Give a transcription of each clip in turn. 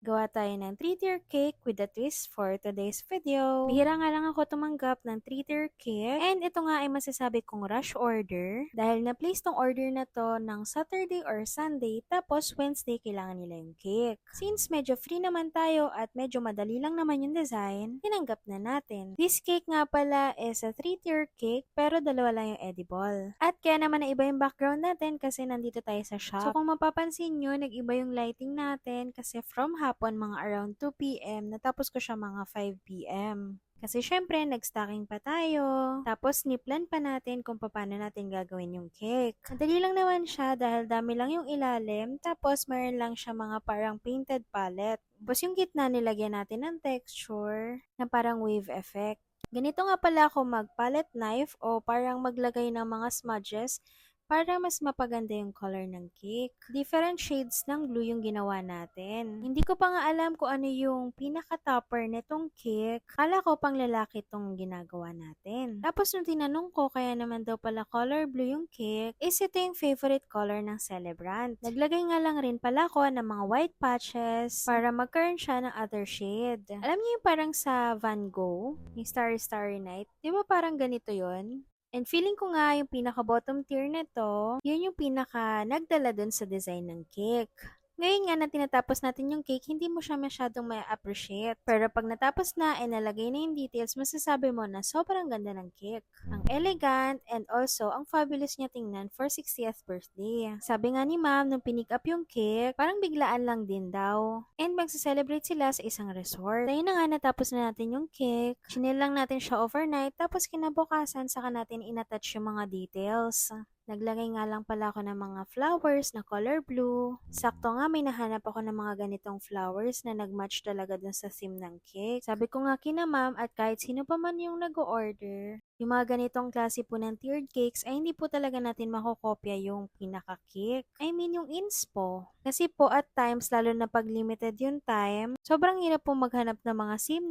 Gawa tayo ng 3-tier cake with a twist for today's video. Bihira nga lang ako tumanggap ng 3-tier cake. And ito nga ay masasabi kong rush order. Dahil na-place tong order na to ng Saturday or Sunday, tapos Wednesday kailangan nila yung cake. Since medyo free naman tayo at medyo madali lang naman yung design, tinanggap na natin. This cake nga pala is a 3-tier cake pero dalawa lang yung edible. At kaya naman na iba yung background natin kasi nandito tayo sa shop. So kung mapapansin nyo, nag-iba yung lighting natin kasi from hapon mga around 2 p.m. natapos ko siya mga 5 p.m. Kasi syempre, nag-stocking pa tayo. Tapos, niplan pa natin kung paano natin gagawin yung cake. Madali lang naman siya dahil dami lang yung ilalim. Tapos, meron lang siya mga parang painted palette. Tapos, yung gitna nilagyan natin ng texture na parang wave effect. Ganito nga pala ako mag-palette knife o parang maglagay ng mga smudges para mas mapaganda yung color ng cake. Different shades ng glue yung ginawa natin. Hindi ko pa nga alam kung ano yung pinaka-topper nitong cake. Kala ko pang lalaki tong ginagawa natin. Tapos nung tinanong ko kaya naman daw pala color blue yung cake, is ito yung favorite color ng celebrant. Naglagay nga lang rin pala ko ng mga white patches para magkaroon siya ng other shade. Alam niyo yung parang sa Van Gogh, yung Starry Starry Night? Di ba parang ganito yon? And feeling ko nga yung pinaka-bottom tier nito, yun yung pinaka nagdala dun sa design ng cake. Ngayon nga na tinatapos natin yung cake, hindi mo siya masyadong may appreciate. Pero pag natapos na and nalagay na yung details, masasabi mo na sobrang ganda ng cake. Ang elegant and also ang fabulous niya tingnan for 60th birthday. Sabi nga ni ma'am, nung pinick up yung cake, parang biglaan lang din daw. And magsa-celebrate sila sa isang resort. Tayo na nga natapos na natin yung cake. Chinil lang natin siya overnight, tapos kinabukasan saka natin inattach yung mga details. Naglagay nga lang pala ako ng mga flowers na color blue. Sakto nga may nahanap ako ng mga ganitong flowers na nagmatch talaga dun sa theme ng cake. Sabi ko nga kina ma'am at kahit sino pa man yung nag-order, yung mga ganitong klase po ng tiered cakes ay hindi po talaga natin makokopya yung pinaka-cake. I mean yung inspo. Kasi po at times, lalo na pag limited yung time, sobrang hirap po maghanap ng mga same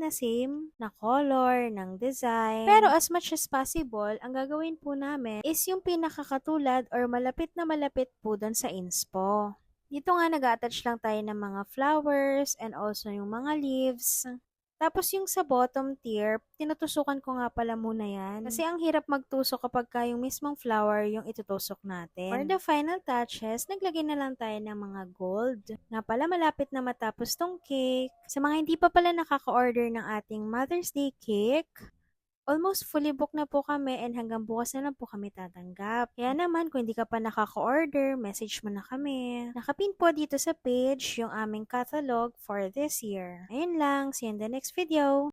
na color, ng design. Pero as much as possible, ang gagawin po namin is yung pinakakatulad or malapit na malapit po doon sa inspo. Dito nga nag-attach lang tayo ng mga flowers and also yung mga leaves. Tapos yung sa bottom tier, tinutusukan ko nga pala muna yan. Kasi ang hirap magtusok kapag yung mismong flower yung itutusok natin. For the final touches, naglagay na lang tayo ng mga gold. Nga pala malapit na matapos tong cake. Sa mga hindi pa pala nakaka-order ng ating Mother's Day cake, almost fully booked na po kami and hanggang bukas na lang po kami tatanggap. Kaya naman, kung hindi ka pa nakaka-order, message mo na kami. Nakapin po dito sa page yung aming catalog for this year. Ayun lang, see you in the next video!